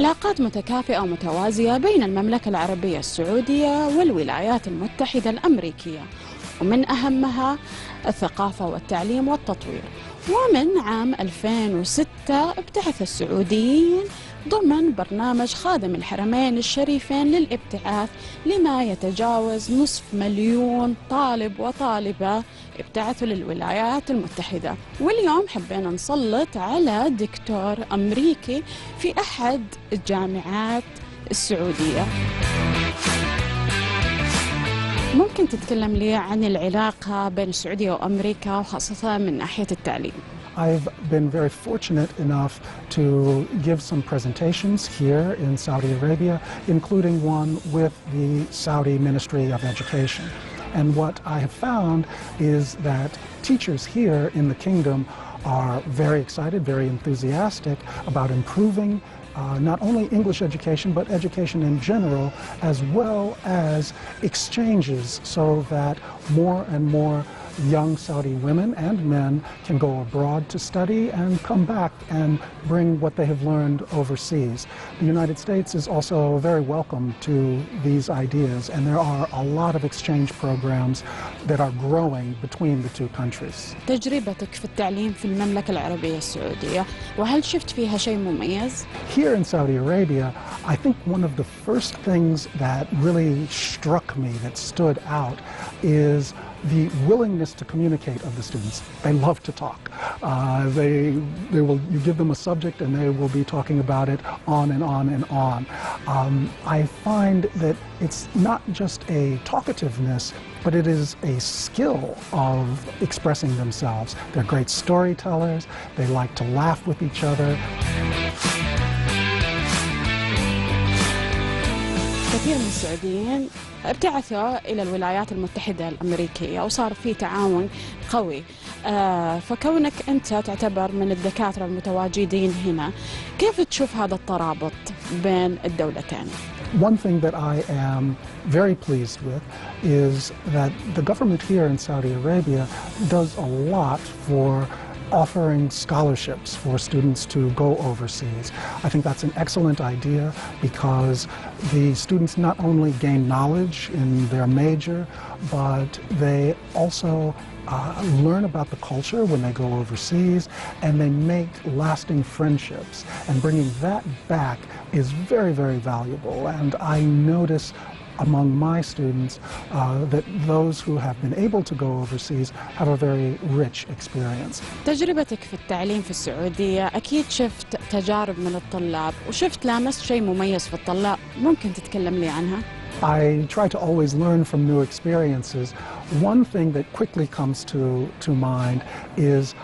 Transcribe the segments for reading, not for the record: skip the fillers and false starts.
علاقات متكافئة ومتوازية بين المملكة العربية السعودية والولايات المتحدة الأمريكية، ومن أهمها الثقافة والتعليم والتطوير. ومن عام 2006 ابتعث السعوديين ضمن برنامج خادم الحرمين الشريفين للابتعاث لما يتجاوز 500,000 طالب وطالبة ابتعثوا للولايات المتحدة. واليوم حبينا نسلط على دكتور أمريكي في أحد الجامعات السعودية. ممكن تتكلم لي عن العلاقة بين السعودية وأمريكا وخاصة من ناحية التعليم؟ I've been very fortunate enough to give some presentations here in Saudi Arabia, including one with the Saudi Ministry of Education. And what I have found is that teachers here in the kingdom are very excited, very enthusiastic about improving not only English education, but education in general, as well as exchanges so that more and more young Saudi women and men can go abroad to study and come back and bring what they have learned overseas. The United States is also very welcome to these ideas, and there are a lot of exchange programs that are growing between the two countries. تجربتك في التعليم في المملكة العربية السعودية، وهل شفت فيها شيء مميز؟ Here in Saudi Arabia, I think one of the first things that really struck me, that stood out, is the willingness to communicate of the students. They love to talk. You give them a subject and they will be talking about it on and on and on. I find that it's not just a talkativeness, but it is a skill of expressing themselves. They're great storytellers. They like to laugh with each other. كثير من السعوديين ابتعثوا إلى الولايات المتحدة الأمريكية وصار في تعاون قوي. فكونك أنت تعتبر من الدكاترة المتواجدين هنا، كيف تشوف هذا الترابط بين الدولتين؟ One thing that I am very pleased with is that the government here in Saudi Arabia does a lot for offering scholarships for students to go overseas. I think that's an excellent idea because the students not only gain knowledge in their major, but they also learn about the culture when they go overseas, and they make lasting friendships. And bringing that back is very, very valuable. And I notice among my students that those who have been able to go overseas have a very rich experience. تجربتك في التعليم في السعودية أكيد شفت تجارب من الطلاب وشفت لامست شيء مميز في الطلاب، ممكن تتكلم لي عنها؟ I try to always learn from new experiences. One thing that quickly comes to mind is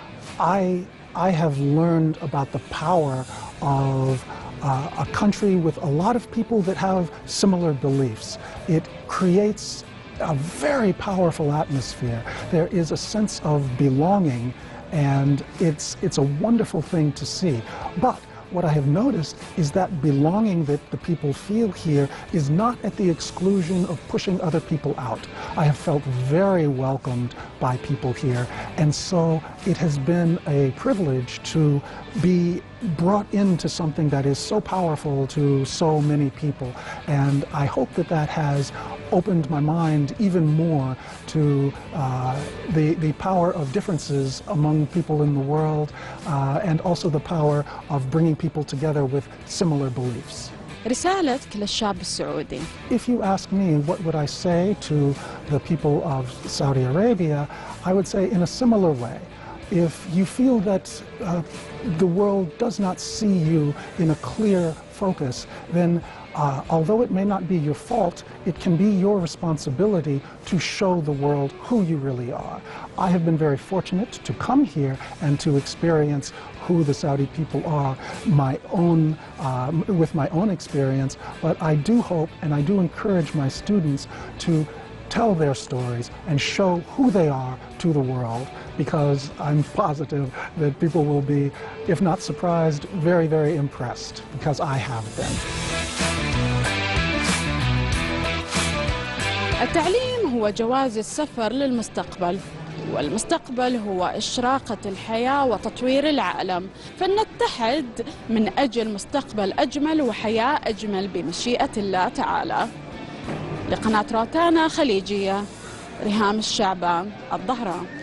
I have learned about the power of a country with a lot of people that have similar beliefs. It creates a very powerful atmosphere. There is a sense of belonging, and it's a wonderful thing to see. But what I have noticed is that belonging that the people feel here is not at the exclusion of pushing other people out. I have felt very welcomed by people here, and so it has been a privilege to be brought into something that is so powerful to so many people. And I hope that that has opened my mind even more to the power of differences among people in the world, and also the power of bringing people together with similar beliefs. رسالتك للشاب السعودي. If you ask me what would I say to the people of Saudi Arabia, I would say in a similar way. If you feel that the world does not see you in a clear focus, then although it may not be your fault, it can be your responsibility to show the world who you really are. I have been very fortunate to come here and to experience who the Saudi people are with my own experience, but I do hope and I do encourage my students to tell their stories and show who they are to the world, because I'm positive that people will be, if not surprised, very, very impressed, because I have been. التعليم هو جواز السفر للمستقبل، والمستقبل هو إشراقة الحياة وتطوير العالم، فلنتحد من أجل مستقبل أجمل وحياة أجمل بمشيئة الله تعالى. لقناة روتانا خليجية، ريهام الشعبان، الظهران.